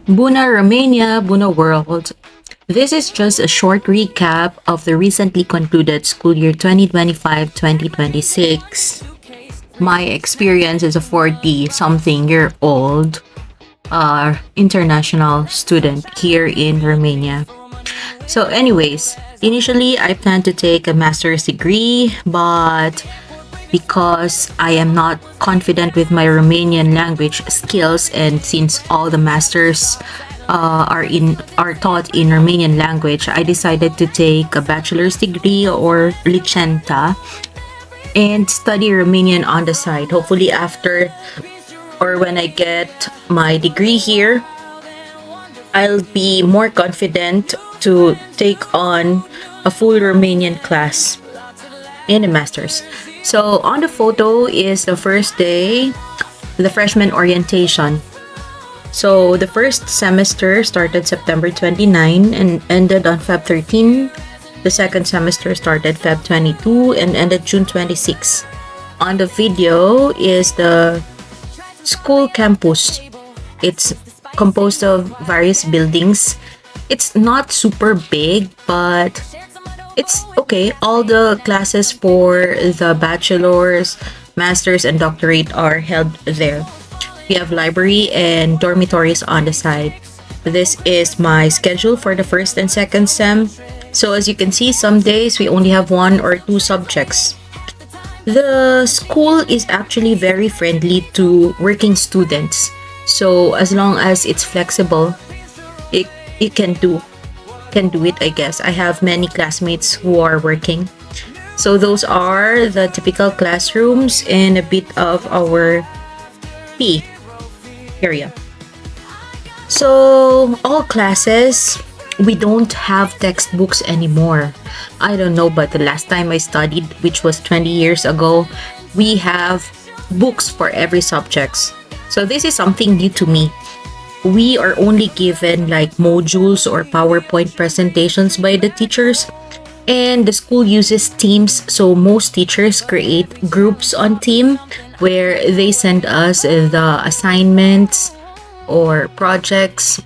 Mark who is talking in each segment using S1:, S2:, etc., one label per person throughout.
S1: Buna Romania, Buna World. This is just a short recap of the recently concluded school year 2025-2026. My experience as a 40-something-year-old international student here in Romania. So anyways, initially I planned to take a master's degree, but because I am not confident with my Romanian language skills, and since all the masters are taught in Romanian language, I decided to take a bachelor's degree or licenta and study Romanian on the side. Hopefully after or when I get my degree here, I'll be more confident to take on a full Romanian class in a master's. So on the photo is the first day, the freshman orientation. So the first semester started September 29 and ended on Feb 13. The second semester started Feb 22 and ended June 26. On the video is the school campus. It's composed of various buildings. It's not super big, but it's okay. All the classes for the bachelor's, master's, and doctorate are held there. We have library and dormitories on the side. This is my schedule for the first and second sem. So as you can see, some days we only have one or two subjects. The school is actually very friendly to working students. So as long as it's flexible, it can do it, I guess. I have many classmates who are working. So those are the typical classrooms and a bit of our P area. So all classes, we don't have textbooks anymore. I don't know, but the last time I studied, which was 20 years ago, we have books for every subject. So this is something new to me. We are only given like modules or PowerPoint presentations by the teachers, and the school uses teams. So most teachers create groups on team where they send us the assignments or projects,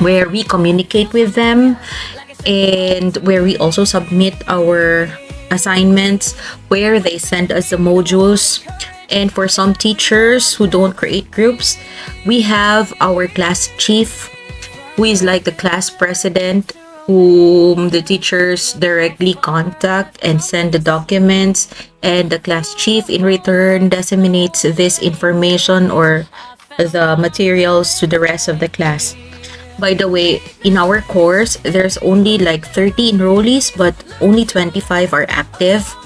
S1: where we communicate with them, and where we also submit our assignments, where they send us the modules. And for some teachers who don't create groups, we have our class chief, who is like the class president, whom the teachers directly contact and send the documents, and the class chief in return disseminates this information or the materials to the rest of the class. By the way, in our course, there's only like 30 enrollees, but only 25 are active.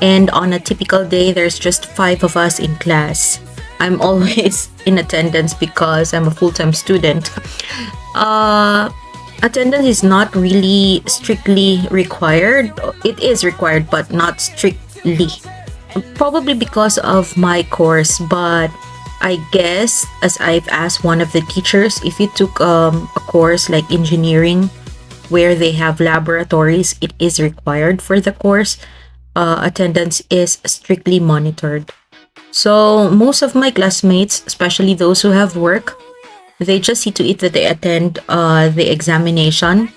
S1: And on a typical day, there's just 5 of us in class. I'm always in attendance because I'm a full-time student. Attendance is not really strictly required. It is required, but not strictly. Probably because of my course, but I guess as I've asked one of the teachers, if you took a course like engineering where they have laboratories, it is required for the course. Attendance is strictly monitored. So most of my classmates, especially those who have work, they just see to it that they attend the examination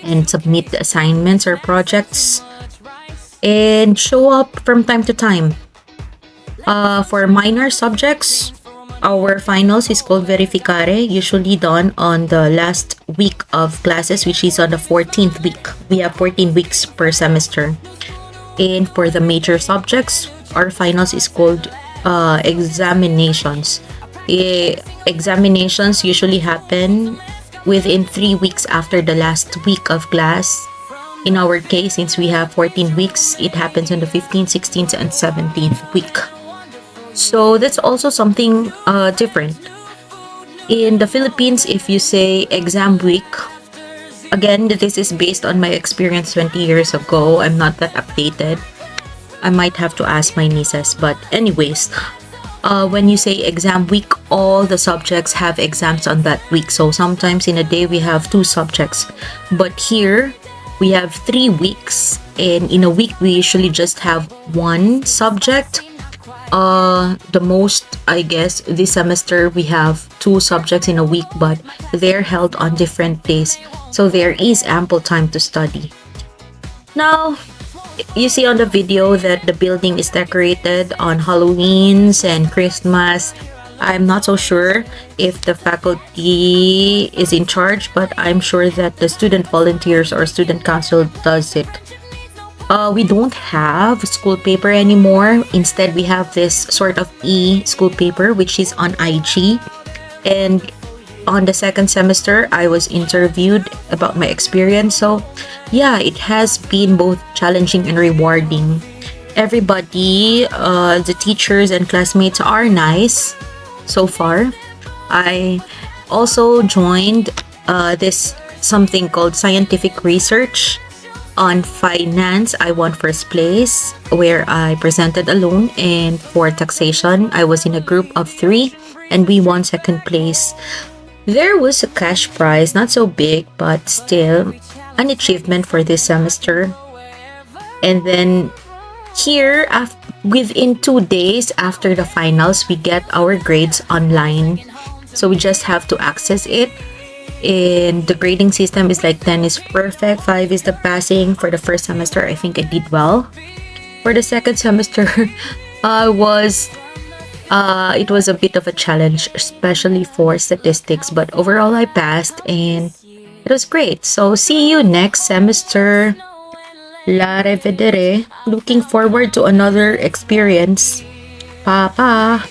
S1: and submit the assignments or projects and show up from time to time. For minor subjects, our finals is called verificare, usually done on the last week of classes, which is on the 14th week. We have 14 weeks per semester. And for the major subjects, our finals is called examinations. Examinations usually happen within 3 weeks after the last week of class. In our case, since we have 14 weeks, it happens on the 15th, 16th, and 17th week. So that's also something different. In the Philippines, if you say exam week, again, this is based on my experience 20 years ago. I'm not that updated. I might have to ask my nieces. But anyways, when you say exam week, all the subjects have exams on that week. So sometimes in a day, we have 2 subjects. But here, we have 3 weeks. And in a week, we usually just have 1 subject. The most, I guess, this semester we have two subjects in a week, but they're held on different days. So there is ample time to study. Now, you see on the video that the building is decorated on Halloween's and Christmas. I'm not so sure if the faculty is in charge, but I'm sure that the student volunteers or student council does it. We don't have school paper anymore. Instead, we have this sort of school paper, which is on IG. And on the second semester, I was interviewed about my experience. So, yeah, it has been both challenging and rewarding. Everybody, the teachers and classmates are nice so far. I also joined this something called scientific research on finance. I won first place where I presented alone, and for taxation, I was in a group of three and we won second place. There was a cash prize, not so big, but still an achievement for this semester. And then here, within 2 days after the finals, we get our grades online. So we just have to access it. And the grading system is like 10 is perfect, 5 is the passing. For the first semester, I think I did well. For the second semester, I was it was a bit of a challenge, especially for statistics, but overall I passed and it was great. So see you next semester. La revedere. Looking forward to another experience. Pa pa.